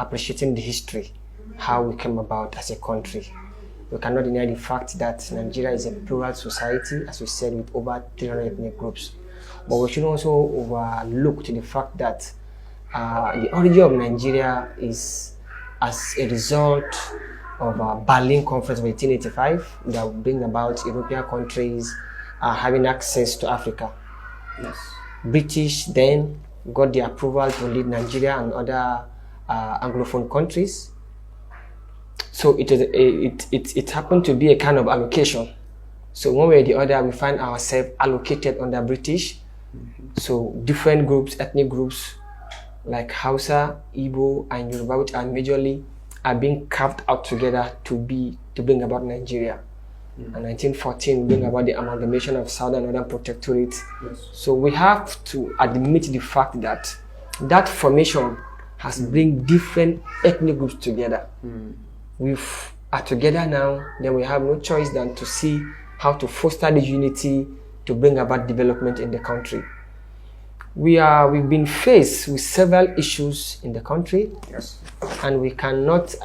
appreciating the history, how we came about as a country. We cannot deny the fact that Nigeria is a plural society, as we said, with over 300 ethnic groups. But we should also overlook to the fact that the origin of Nigeria is as a result of Berlin Conference of 1885 that will bring about European countries having access to Africa. Yes. British then got the approval to lead Nigeria and other Anglophone countries. So it happened to be a kind of allocation. So one way or the other, we find ourselves allocated under British. So different groups, ethnic groups like Hausa, Igbo, and Yoruba, which are majorly, are being carved out together to bring about Nigeria. And 1914 bring about the amalgamation of Southern and Northern Protectorate. Yes. So we have to admit the fact that that formation has bring different ethnic groups together. We are together now, then we have no choice than to see how to foster the unity to bring about development in the country. We've been faced with several issues in the country. Yes. And we cannot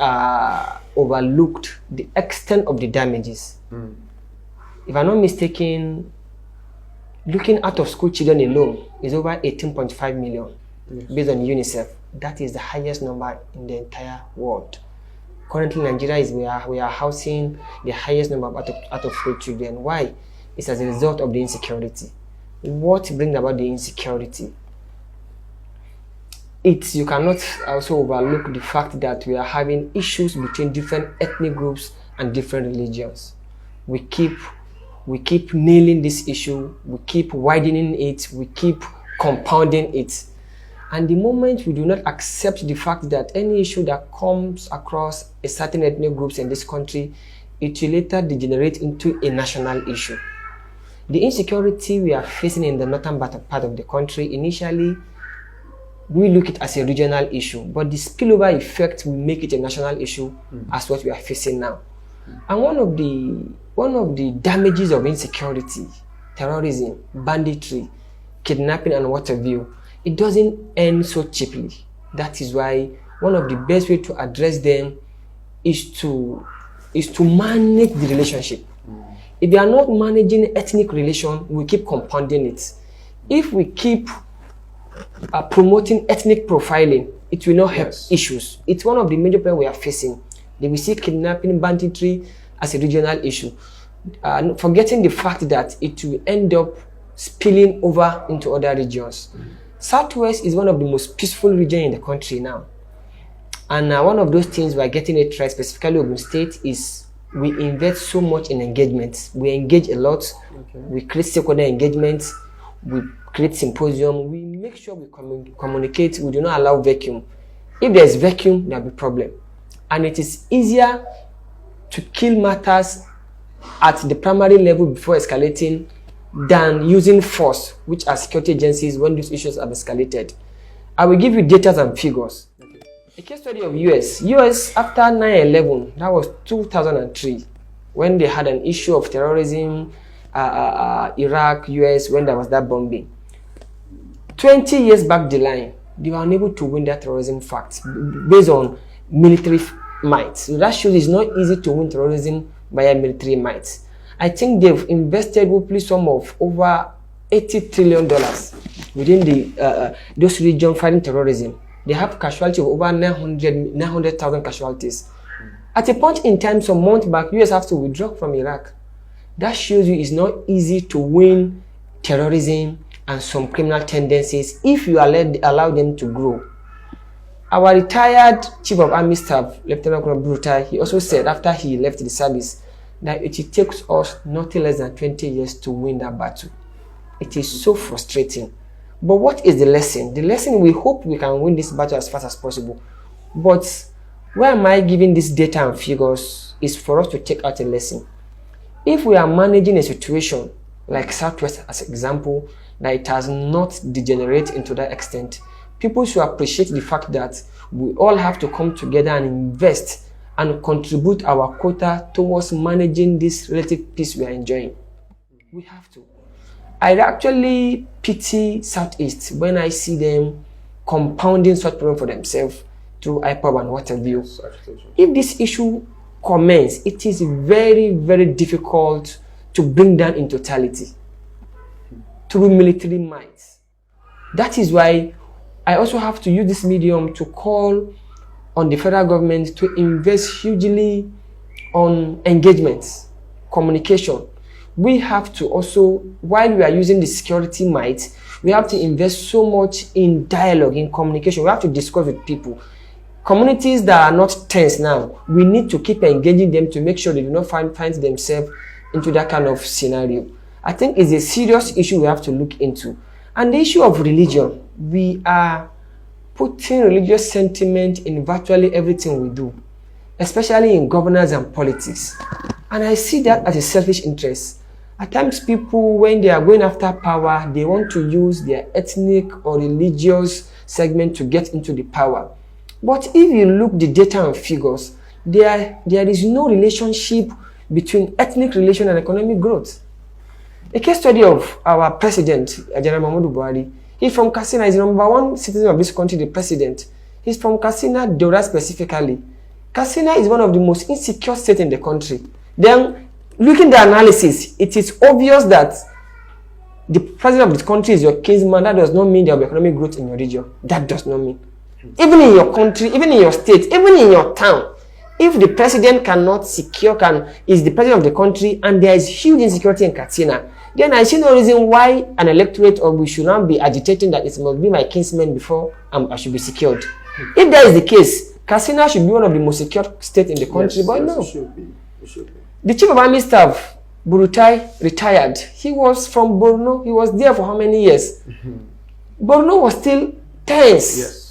overlook the extent of the damages. If I'm not mistaken, looking out of school children alone is over 18.5 million. Yes. Based on UNICEF. That is the highest number in the entire world. Currently, Nigeria we are housing the highest number of out of school children. Why? It's as a result of the insecurity. What brings about the insecurity? You cannot also overlook the fact that we are having issues between different ethnic groups and different religions. We keep nailing this issue, we keep widening it, we keep compounding it. And the moment we do not accept the fact that any issue that comes across a certain ethnic groups in this country, it will later degenerate into a national issue. The insecurity we are facing in the northern part of the country, initially, we look at it as a regional issue, but the spillover effect will make it a national issue as what we are facing now. And one of the damages of insecurity, terrorism, banditry, kidnapping, and what have you, it doesn't end so cheaply. That is why one of the best ways to address them is to manage the relationship. If we are not managing ethnic relation, we keep compounding it. If we keep promoting ethnic profiling, it will not help issues. It's one of the major problems we are facing. They will see kidnapping, banditry as a regional issue, forgetting the fact that it will end up spilling over into other regions. Southwest is one of the most peaceful regions in the country now. And one of those things we are getting it right, specifically Ogun State, is we invest so much in engagement. We engage a lot. We create stakeholder engagement. We create symposium. We make sure we communicate. We do not allow vacuum. If there's vacuum, there'll be problem. And it is easier to kill matters at the primary level before escalating than using force, which are security agencies when these issues have escalated. I will give you data and figures. A case study of US after 9/11, that was 2003, when they had an issue of terrorism, Iraq, US, when there was that bombing. 20 years back the line, they were unable to win that terrorism fact based on military might. So that shows it's not easy to win terrorism via military might. I think they've invested roughly sum of over $80 trillion within those regions fighting terrorism. They have casualties of over 900,000 casualties. At a point in time, some months back, US have to withdraw from Iraq. That shows you it's not easy to win terrorism and some criminal tendencies if you allow them to grow. Our retired Chief of Army Staff, Lieutenant Colonel Bruta, he also said after he left the service that it takes us nothing less than 20 years to win that battle. It is so frustrating. But what is the lesson? The lesson, we hope we can win this battle as fast as possible. But why am I giving this data and figures is for us to take out a lesson. If we are managing a situation like Southwest as an example, that it has not degenerated into that extent, people should appreciate the fact that we all have to come together and invest and contribute our quota towards managing this relative peace we are enjoying. We have to. I actually pity Southeast when I see them compounding such problem for themselves through IPOB and what have you. If this issue commence, it is very, very difficult to bring down in totality through military might. That is why I also have to use this medium to call on the federal government to invest hugely on engagements, communication. We have to also, while we are using the security might, we have to invest so much in dialogue, in communication. We have to discuss with people. Communities that are not tense now, we need to keep engaging them to make sure they do not find themselves into that kind of scenario. I think it's a serious issue we have to look into. And the issue of religion, we are putting religious sentiment in virtually everything we do, especially in governance and politics. And I see that as a selfish interest. At times people, when they are going after power, they want to use their ethnic or religious segment to get into the power. But if you look the data and figures, there is no relationship between ethnic relation and economic growth. A case study of our president, General Muhammadu Buhari, he's from Katsina, he's the #1 citizen of this country, the president. He's from Katsina, Dora specifically. Katsina is one of the most insecure states in the country. Then, looking at the analysis, it is obvious that the president of the country is your kinsman. That does not mean there will be economic growth in your region. That does not mean. Even in your country, even in your state, even in your town, if the president cannot secure, is the president of the country, and there is huge insecurity in Katsina, then I see no reason why an electorate or we should not be agitating that it must be my kinsman before I should be secured. If that is the case, Katsina should be one of the most secure states in the country, but no. It should be. It should be. The chief of army staff, Burutai, retired. He was from Borno. He was there for how many years? Borno was still tense. Yes.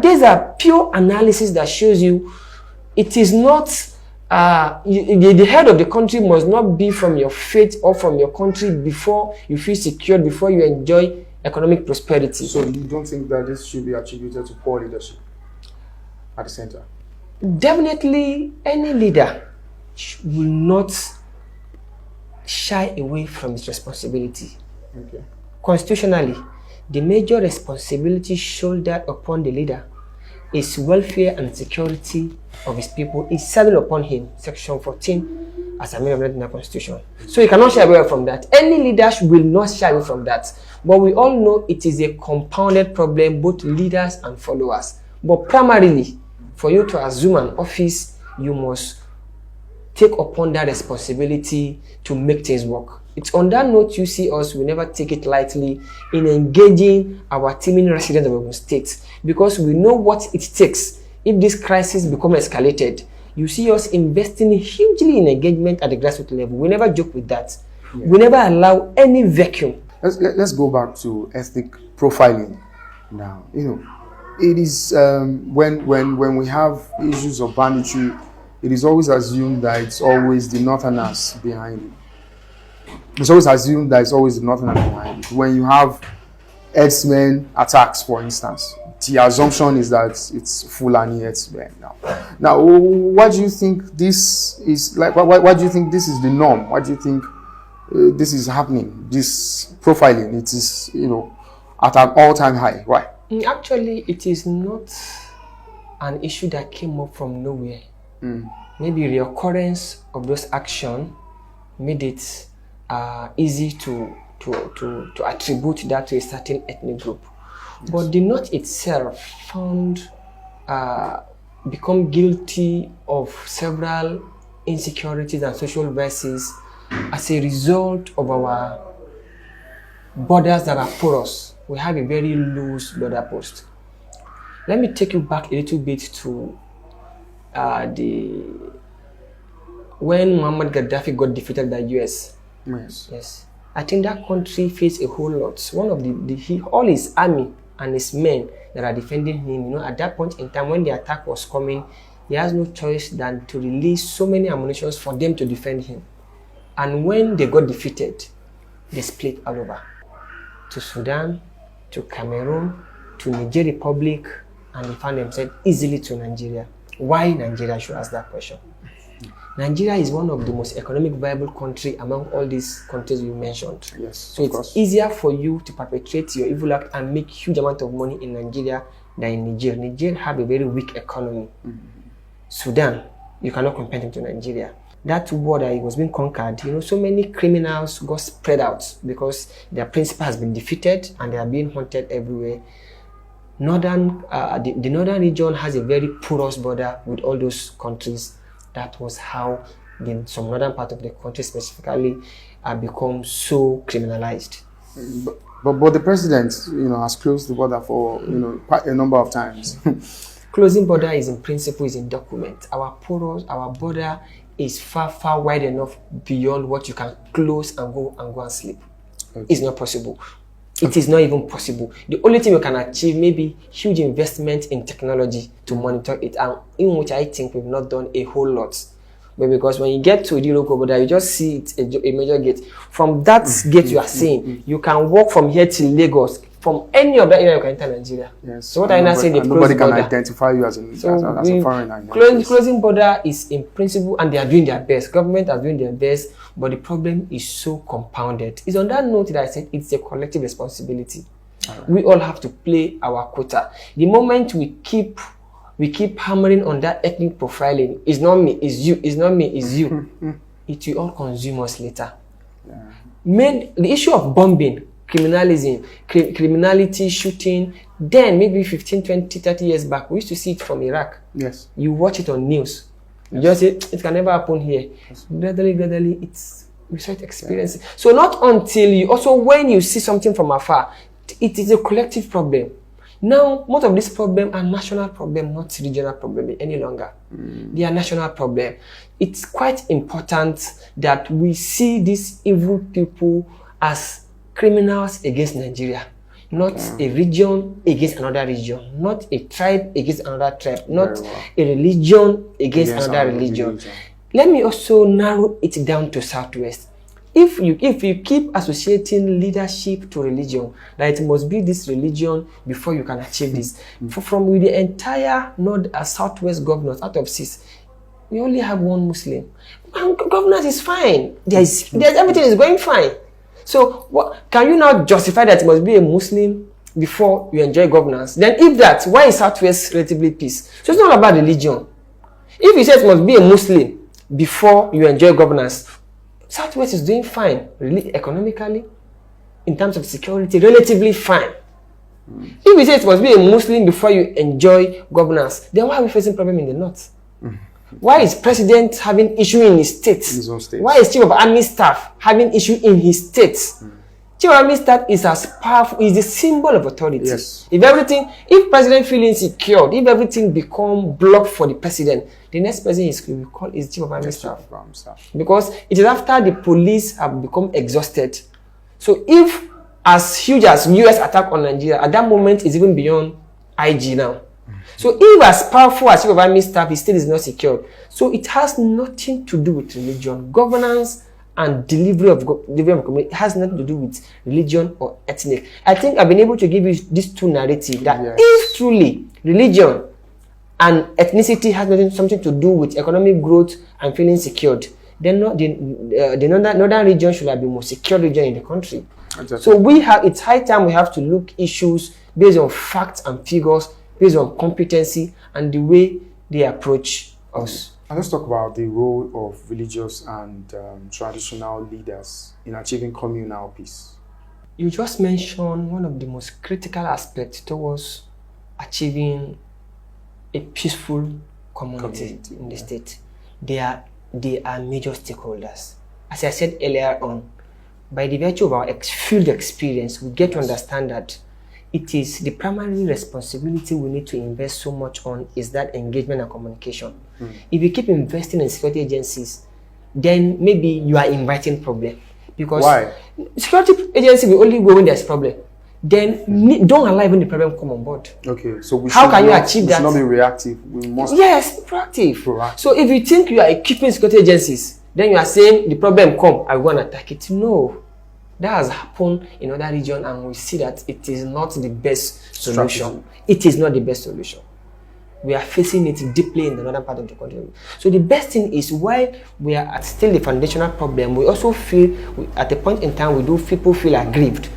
These are pure analysis that shows you it is not, the head of the country must not be from your faith or from your country before you feel secured, before you enjoy economic prosperity. So you don't think that this should be attributed to poor leadership at the center? Definitely, any leader will not shy away from his responsibility. Okay. Constitutionally, the major responsibility shouldered upon the leader is welfare and security of his people is settled upon him, Section 14 as amendment in the Constitution. So you cannot shy away from that. Any leader will not shy away from that. But we all know it is a compounded problem, both leaders and followers. But primarily, for you to assume an office, you must take upon that responsibility to make things work. It's on that note you see us, we never take it lightly in engaging our teeming residents of Ogun State, because we know what it takes if this crisis becomes escalated. You see us investing hugely in engagement at the grassroots level. We never joke with that. Yeah. We never allow any vacuum. Let's go back to ethnic profiling now. You know, it is when we have issues of banditry, it is always assumed that it's always the northerners behind it. It's always assumed that it's always the northerners behind it. When you have herdsmen attacks, for instance, the assumption is that it's Fulani herdsmen now. Now, what do you think this is like? Why do you think this is the norm? Why do you think this is happening? This profiling, it is, you know, at an all-time high. Why? Actually, it is not an issue that came up from nowhere. Maybe the occurrence of those actions made it easy to attribute that to a certain ethnic group. Yes. But the North itself found become guilty of several insecurities and social vices as a result of our borders that are porous. We have a very loose border post. Let me take you back a little bit to when Muammar Gaddafi got defeated by the US. Yes. I think that country faced a whole lot. One of all his army and his men that are defending him, you know, at that point in time when the attack was coming, he has no choice than to release so many ammunitions for them to defend him. And when they got defeated, they split all over. To Sudan, to Cameroon, to Niger Republic, and they found themselves easily to Nigeria. Why Nigeria? I should ask that question. Nigeria is one of the most economic viable countries among all these countries you mentioned. Yes, so it's easier for you to perpetrate your evil act and make huge amount of money in Nigeria than in Niger. Niger have a very weak economy. Sudan, you cannot compare them to Nigeria. That war that it was being conquered, so many criminals got spread out because their principal has been defeated and they are being hunted everywhere. The northern region has a very porous border with all those countries. That was how some northern part of the country specifically become so criminalized. But the president, has closed the border for quite a number of times. Closing border is in principle, is in document. Our border is far wide enough beyond what you can close and go and sleep. Okay. It's not possible. It is not even possible. The only thing we can achieve maybe huge investment in technology to monitor it, and in which I think we've not done a whole lot. But because when you get to the local border, you just see it a major gate. From that gate you are seeing, you can walk from here to Lagos. From any other area you can enter Nigeria. Yes. So what I now say, nobody can identify you as a foreigner. Closing border is in principle, and they are doing their best. Government are doing their best, but the problem is so compounded. It's on that note that I said it's a collective responsibility. Right. We all have to play our quota. The moment we keep hammering on that ethnic profiling, it's not me, it's you, it's not me, it's you. It will all consume us later. Yeah. The issue of bombing, criminalism, criminality, shooting, then maybe 15, 20, 30 years back, we used to see it from Iraq. Yes. You watch it on news. You just say, it can never happen here. Yes. Gradually, we start experiencing. Yeah. So not until when you see something from afar, it is a collective problem. Now, most of these problems are national problems, not regional problems any longer. They are national problems. It's quite important that we see these evil people as criminals against Nigeria, not a region against another region, not a tribe against another tribe, not a religion against another religion. Let me also narrow it down to Southwest. If you keep associating leadership to religion, that it must be this religion before you can achieve this. From the entire Southwest governors out of 6, we only have 1 Muslim. And governance is fine. There's everything is going fine. So can you now justify that it must be a Muslim before you enjoy governance? Then if that, why is Southwest relatively peace? So it's not about religion. If you say it must be a Muslim before you enjoy governance, Southwest is doing fine, really, economically, in terms of security, relatively fine. If you say it must be a Muslim before you enjoy governance, then why are we facing problem in the North? Why is president having issue in his state? His own state. Why is chief of army staff having issue in his state? Chief of army staff is as powerful, is the symbol of authority. Yes. If president feels insecure, if everything become blocked for the president, the next person will call is chief of army staff. Because it is after the police have become exhausted. So if as huge as US attack on Nigeria, at that moment is even beyond IG now. So if as powerful as chief of army staff, his state is not secured. So it has nothing to do with religion. Governance and delivery of community has nothing to do with religion or ethnic. I think I've been able to give you these 2 narratives that if truly religion and ethnicity has something to do with economic growth and feeling secured, then the northern region should have been the most secure region in the country. Exactly. So it's high time we have to look issues based on facts and figures, based on competency and the way they approach us. And let's talk about the role of religious and traditional leaders in achieving communal peace. You just mentioned one of the most critical aspects towards achieving a peaceful community in the state. They are major stakeholders. As I said earlier on, by the virtue of our field experience, we get to understand that it is the primary responsibility we need to invest so much on is that engagement and communication. If you keep investing in security agencies, then maybe you are inviting problem. Because why? Security agency will only go when there's problem. Then don't allow when the problem come on board. Okay, so how can you achieve that? We should not be reactive. We must proactive. So if you think you are equipping security agencies, then you are saying the problem come, I want to attack it. No. That has happened in other regions, and we see that it is not the best solution. It is not the best solution. We are facing it deeply in the northern part of the country. So the best thing is, while we are at still the foundational problem, we also feel, at a point in time, people feel aggrieved.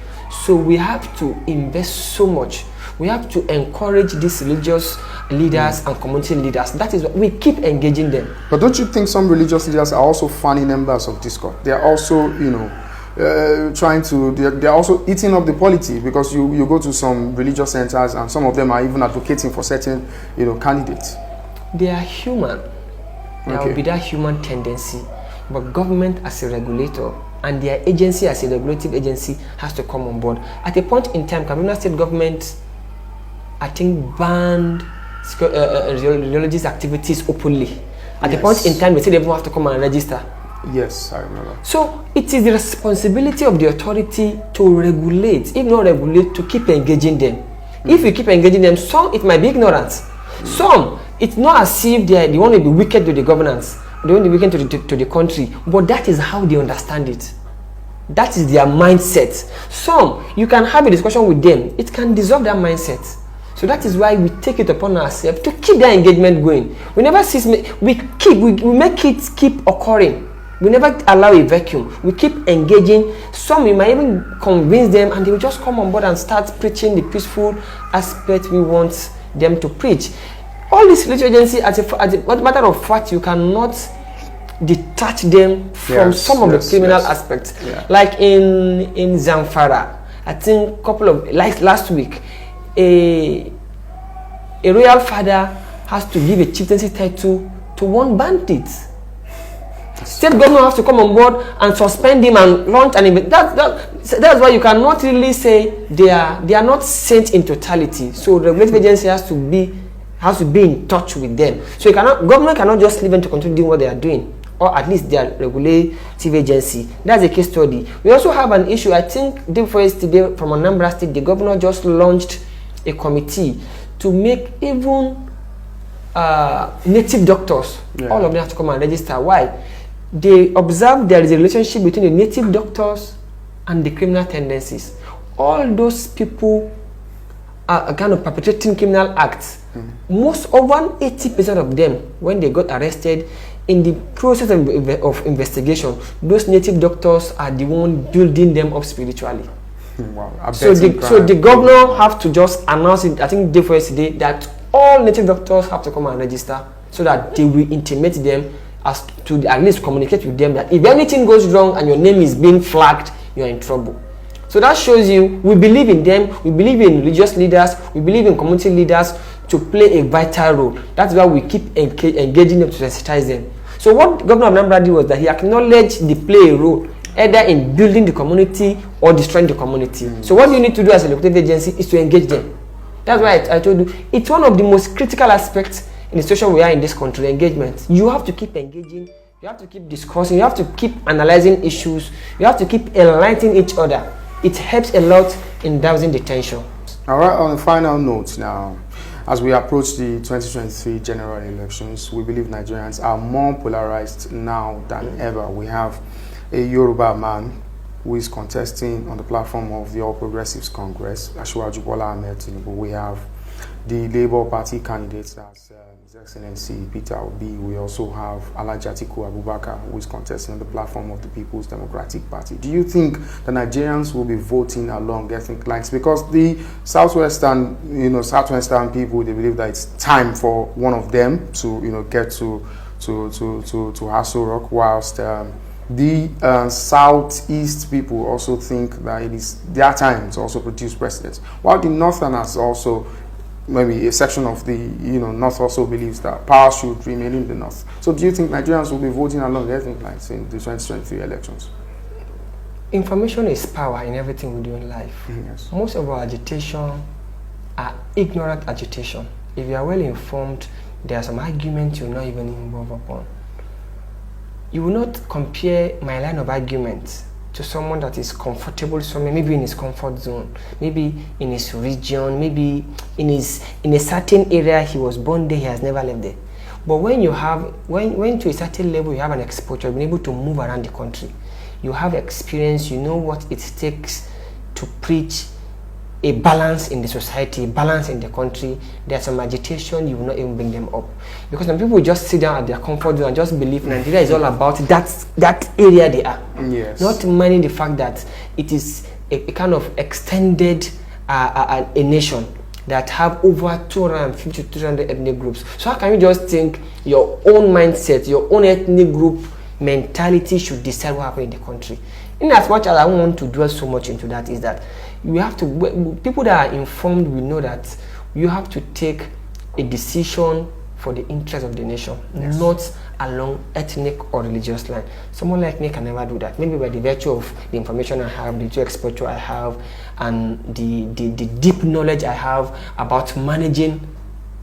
So we have to invest so much. We have to encourage these religious leaders and community leaders. That is what we keep engaging them. But don't you think some religious leaders are also funny members of discord? They are also, they're also eating up the polity, because you go to some religious centers and some of them are even advocating for certain, candidates. They are human. There will be that human tendency. But government as a regulator and their agency as a regulative agency has to come on board. At a point in time, Kaduna State government, I think, banned religious activities openly. At a point in time, they said everyone have to come and register. Yes, I remember. So it is the responsibility of the authority to regulate, if not regulate, to keep engaging them. If you keep engaging them, some it might be ignorance. Some, it's not as if they want to be wicked to the governance, they want to be wicked to the country, but that is how they understand it. That is their mindset. Some, you can have a discussion with them, it can dissolve that mindset. So that is why we take it upon ourselves to keep that engagement going. We never cease, we make it keep occurring. We never allow a vacuum. We keep engaging. Some, we might even convince them and they will just come on board and start preaching the peaceful aspect we want them to preach. All these religious agencies, as a matter of fact, you cannot detach them from some of the criminal aspects. Yeah. Like in Zamfara, I think last week, a royal father has to give a chieftaincy title to one bandit. State government has to come on board and suspend him and launch an event. That's why you cannot really say they are not saints in totality. So the regulative agency has to be in touch with them. So government cannot just leave them to continue doing what they are doing, or at least their regulative agency. That's a case study. We also have an issue. I think day before yesterday from Anambra State, the governor just launched a committee to make even native doctors, all of them have to come and register. Why? They observe there is a relationship between the native doctors and the criminal tendencies. All those people are kind of perpetrating criminal acts. Most over 80% of them, when they got arrested, in the process of investigation, those native doctors are the one building them up spiritually. Wow. So the governor have to just announce it, I think day before yesterday, that all native doctors have to come and register, so that they will intimate them, as to at least communicate with them that if anything goes wrong and your name is being flagged, you are in trouble. So that shows you we believe in them, we believe in religious leaders, we believe in community leaders to play a vital role. That's why we keep engaging them to sensitize them. So what Governor of Anambra did was that he acknowledged they play a role either in building the community or destroying the community. So what you need to do as a local agency is to engage them. That's why I told you it's one of the most critical aspects in the situation we are in this country, engagement. You have to keep engaging, you have to keep discussing, you have to keep analyzing issues, you have to keep enlightening each other. It helps a lot in dousing the tension. All right, on a final note now, as we approach the 2023 general elections, we believe Nigerians are more polarized now than ever. We have a Yoruba man who is contesting on the platform of the All Progressives Congress, Asiwaju Bola Ahmed Tinubu. We have the Labour Party candidates, as His Excellency Peter Obi. We also have Alhaji Atiku Abubakar, who is contesting on the platform of the People's Democratic Party. Do you think the Nigerians will be voting along ethnic lines? Because the southwestern people, they believe that it's time for one of them to get to Aso Rock, whilst the southeast people also think that it is their time to also produce presidents, while the northerners also, maybe a section of the north also believes that power should remain in the north. So do you think Nigerians will be voting along ethnic lines in the 2023 elections? Information is power in everything we do in life. Yes. Most of our agitation are ignorant agitation. If you are well informed, there are some arguments you're not even involved upon. You will not compare my line of argument to someone that is comfortable somewhere, maybe in his comfort zone, maybe in his region, maybe in a certain area he was born there, he has never left there. But when to a certain level you have an exposure, you've been able to move around the country, you have experience, you know what it takes to preach a balance in the society, balance in the country. There's some agitation, you will not even bring them up. Because some people just sit down at their comfort zone and just believe Nigeria is all about that area they are. Yes. Not minding the fact that it is a kind of extended a nation. that have over 250 to 300 ethnic groups. So how can you just think your own mindset, your own ethnic group mentality should decide what happens in the country? In as much as I don't want to dwell so much into that, is that you have to, people that are informed will know that you have to take a decision for the interest of the nation, not along ethnic or religious line. Someone like me can never do that. Maybe by the virtue of the information I have, the exposure I have, and the deep knowledge I have about managing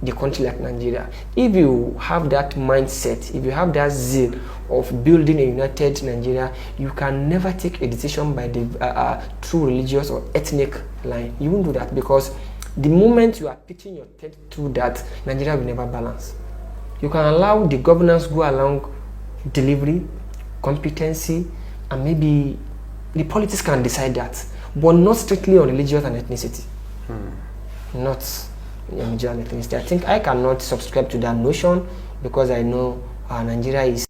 the country like Nigeria. If you have that mindset, if you have that zeal of building a united Nigeria, you can never take a decision by the true religious or ethnic line. You won't do that, because the moment you are pitching your tent through that, Nigeria will never balance. You can allow the governance go along delivery, competency, and maybe the politics can decide that, but not strictly on religious and ethnicity. Not religious and ethnicity. I think I cannot subscribe to that notion, because I know Nigeria is